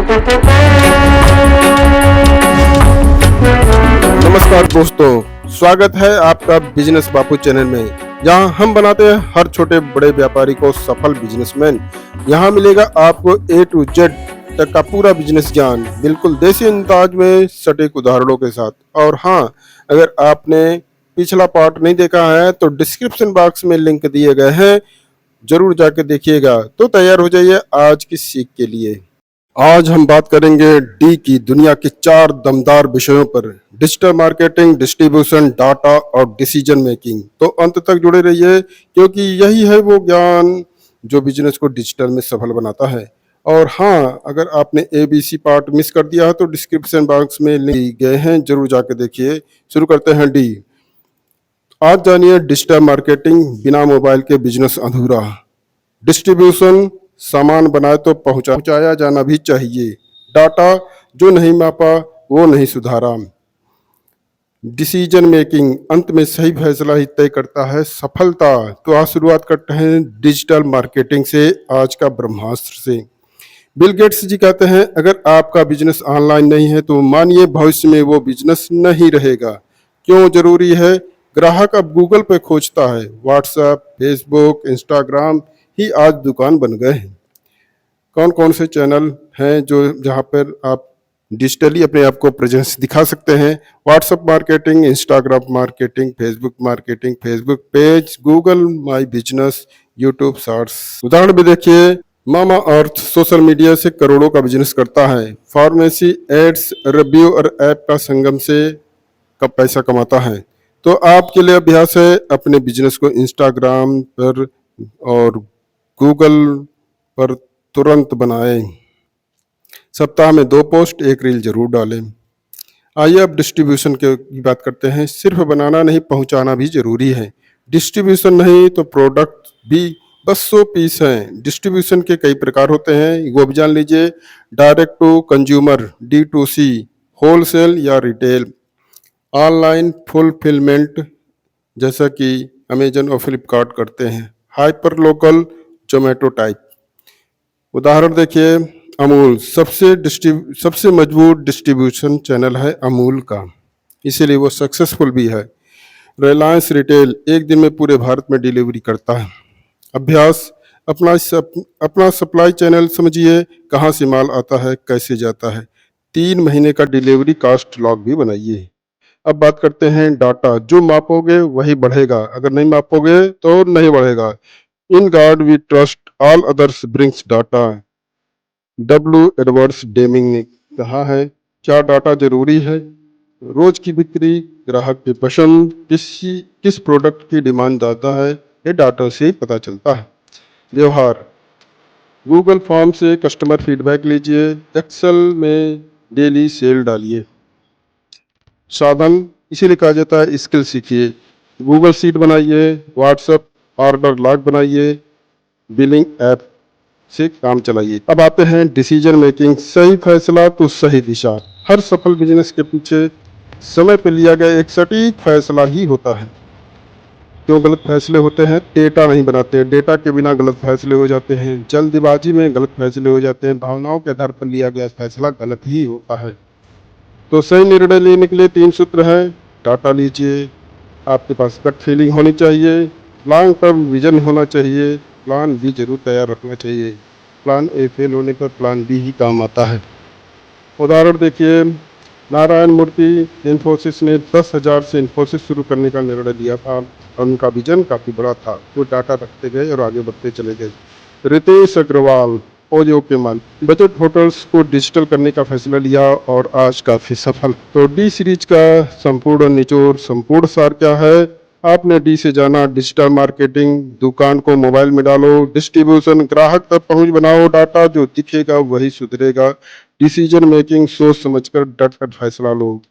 नमस्कार दोस्तों, स्वागत है आपका बिजनेस बापू चैनल में। जहां हम बनाते हैं हर छोटे बड़े व्यापारी को सफल बिजनेसमैन। यहां मिलेगा आपको ए टू जेड तक का पूरा बिजनेस ज्ञान, बिल्कुल देसी अंदाज में सटीक उदाहरणों के साथ। और हाँ, अगर आपने पिछला पार्ट नहीं देखा है तो डिस्क्रिप्शन बॉक्स में लिंक दिए गए हैं, जरूर जाके देखिएगा। तो तैयार हो जाइए आज की सीख के लिए। आज हम बात करेंगे डी की दुनिया के 4 दमदार विषयों पर: डिजिटल मार्केटिंग, डिस्ट्रीब्यूशन, डाटा और डिसीजन मेकिंग। तो अंत तक जुड़े रहिए, क्योंकि यही है वो ज्ञान जो बिजनेस को डिजिटल में सफल बनाता है। और हाँ, अगर आपने ABC पार्ट मिस कर दिया है तो डिस्क्रिप्शन बॉक्स में लिंक दिए गए हैं, जरूर जाके देखिए। शुरू करते हैं डी। आज जानिए डिजिटल मार्केटिंग, बिना मोबाइल के बिजनेस अधूरा। डिस्ट्रीब्यूशन, सामान बनाए तो पहुंचाया जाना भी चाहिए। डाटा, जो नहीं मापा वो नहीं सुधारा। डिसीजन मेकिंग, अंत में सही फैसला ही तय करता है सफलता। तो आज शुरुआत करते हैं डिजिटल मार्केटिंग से, आज का ब्रह्मास्त्र से। बिल गेट्स जी कहते हैं, अगर आपका बिजनेस ऑनलाइन नहीं है तो मानिए भविष्य में वो बिजनेस नहीं रहेगा। क्यों जरूरी है? ग्राहक अब गूगल पे खोजता है, व्हाट्सएप, फेसबुक, इंस्टाग्राम ही आज दुकान बन गए हैं। कौन कौन से चैनल हैं जो जहां पर आप डिजिटली अपने आप को प्रेजेंस दिखा सकते हैं? WhatsApp marketing, Instagram marketing, Facebook marketing, Facebook page, Google my business, YouTube shorts. उदाहरण भी देखिए, मामा अर्थ सोशल मीडिया से करोड़ों का बिजनेस करता है। फार्मेसी एड्स, रिव्यू और ऐप का संगम से कब पैसा कमाता है। तो आपके लिए अभ्यास है, अपने बिजनेस को इंस्टाग्राम पर और गूगल पर तुरंत बनाएं। सप्ताह में 2 पोस्ट, 1 रील जरूर डालें। आइए अब डिस्ट्रीब्यूशन की बात करते हैं। सिर्फ बनाना नहीं, पहुंचाना भी जरूरी है। डिस्ट्रीब्यूशन नहीं तो प्रोडक्ट भी बस 100 पीस हैं। डिस्ट्रीब्यूशन के कई प्रकार होते हैं, वो भी जान लीजिए। Direct to consumer, D2C, wholesale या रिटेल, ऑनलाइन फुलफिलमेंट जैसा कि अमेजन और फ्लिपकार्ट करते हैं, हाइपर लोकल, जोमेटो टाइप। उदाहरण देखिए, अमूल सबसे मजबूत डिस्ट्रीब्यूशन चैनल है अमूल का, इसीलिए वो सक्सेसफुल भी है। रिलायंस रिटेल एक दिन में पूरे भारत में डिलीवरी करता है। अभ्यास, अपना सप्लाई चैनल समझिए, कहाँ से माल आता है, कैसे जाता है। 3 महीने का डिलीवरी कास्ट लॉग भी बनाइए। अब बात करते हैं डाटा, जो मापोगे वही बढ़ेगा, अगर नहीं मापोगे तो नहीं बढ़ेगा। In God we trust, all others brings data. Edwards Deming ने कहा है, क्या डाटा जरूरी है? रोज की बिक्री, ग्राहक की पसंद, किस प्रोडक्ट की डिमांड ज़्यादा है, ये डाटा से ही पता चलता है। व्यवहार, गूगल फॉर्म से कस्टमर फीडबैक लीजिए, एक्सेल में डेली सेल डालिए। साधन, इसीलिए कहा जाता है स्किल सीखिए। गूगल शीट बनाइए, व्हाट्सएप ऑर्डर लॉग बनाइए, बिलिंग ऐप से काम चलाइए। अब आते हैं डिसीजन मेकिंग, सही फैसला तो सही दिशा। हर सफल बिजनेस के पीछे समय पर लिया गया एक सटीक फैसला ही होता है। क्यों गलत फैसले होते हैं? डेटा नहीं बनाते, डेटा के बिना गलत फैसले हो जाते हैं। जल्दबाजी में गलत फैसले हो जाते हैं, भावनाओं के आधार पर लिया गया फैसला गलत ही होता है। तो सही निर्णय लेने के लिए 3 सूत्र हैं। डाटा लीजिए, आपके पास गट फीलिंग होनी चाहिए, लॉन्ग टर्म विजन होना चाहिए, प्लान बी जरूर तैयार रखना चाहिए। प्लान ए फेल होने पर प्लान बी ही काम आता है। उदाहरण देखिए, नारायण मूर्ति इन्फोसिस ने 10,000 से इन्फोसिस शुरू करने का निर्णय लिया था और उनका विजन काफ़ी बड़ा था। वो डाटा रखते गए और आगे बढ़ते चले गए। रितेश अग्रवाल ओयो के मालिक, बजट होटल्स को डिजिटल करने का फैसला लिया और आज काफ़ी सफल। तो डी सीरीज का संपूर्ण निचोड़, संपूर्ण सार क्या है? आपने डी से जाना, डिजिटल मार्केटिंग, दुकान को मोबाइल में डालो। डिस्ट्रीब्यूशन, ग्राहक तक पहुंच बनाओ। डाटा, जो दिखेगा वही सुधरेगा। डिसीजन मेकिंग, सोच समझकर डट कर फैसला लो।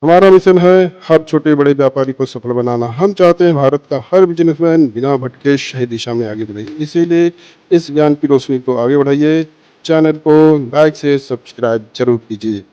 हमारा मिशन है हर छोटे बड़े व्यापारी को सफल बनाना। हम चाहते हैं भारत का हर बिजनेसमैन बिना भटके सही दिशा में आगे बढ़े। इसीलिए इस ज्ञान की रोशनी को आगे बढ़ाइए। चैनल को लाइक से सब्सक्राइब जरूर कीजिए।